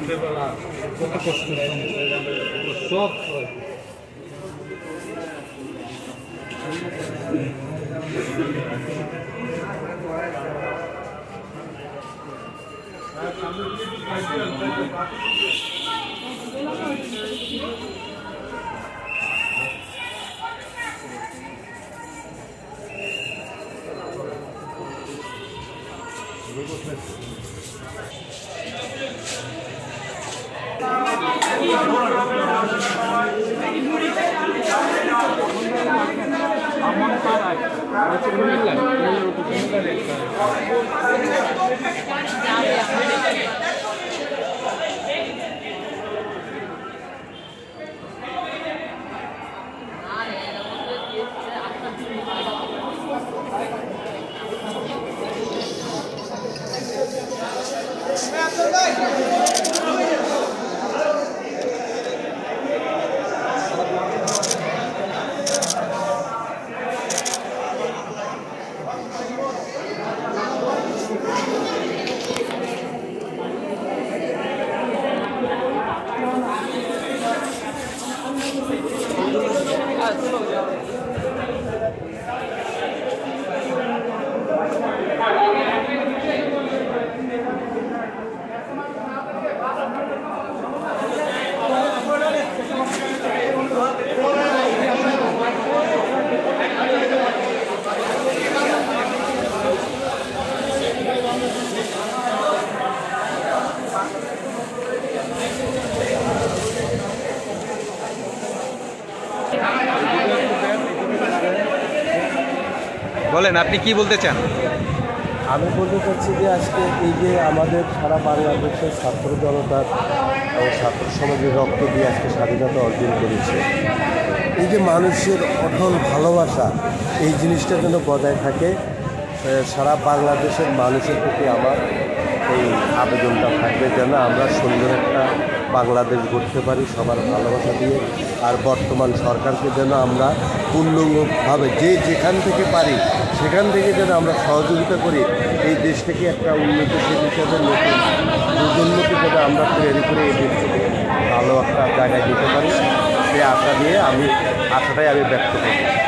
কত কষ্ট সব বলেন, আপনি কি বলতে চান? আমি বলতে চাচ্ছি যে আজকে এই যে আমাদের সারা বাংলাদেশের ছাত্র জনতার ও ছাত্র সমাজের রক্ত দিয়ে আজকে স্বাধীনতা অর্জন করেছে, এই যে মানুষের অটল ভালোবাসা, এই জিনিসটা যেন বজায় থাকে। সারা বাংলাদেশের মানুষের প্রতি আমার এই আবেদনটা থাকবে যেন আমরা সুন্দর একটা বাংলাদেশ গড়তে পারি সবার ভালোবাসা দিয়ে। আর বর্তমান সরকারকে যেন আমরা পূর্ণভাবে যেখান থেকে পারি সেখান থেকে যেন আমরা সহযোগিতা করি, এই দেশটাকে একটা উন্নতিশীল হিসেবে নতুন প্রজন্মকে যেন আমরা তৈরি করে এই দেশটাকে ভালো একটা জায়গায় দিতে পারি, সেই আশাটাই আমি ব্যক্ত করি।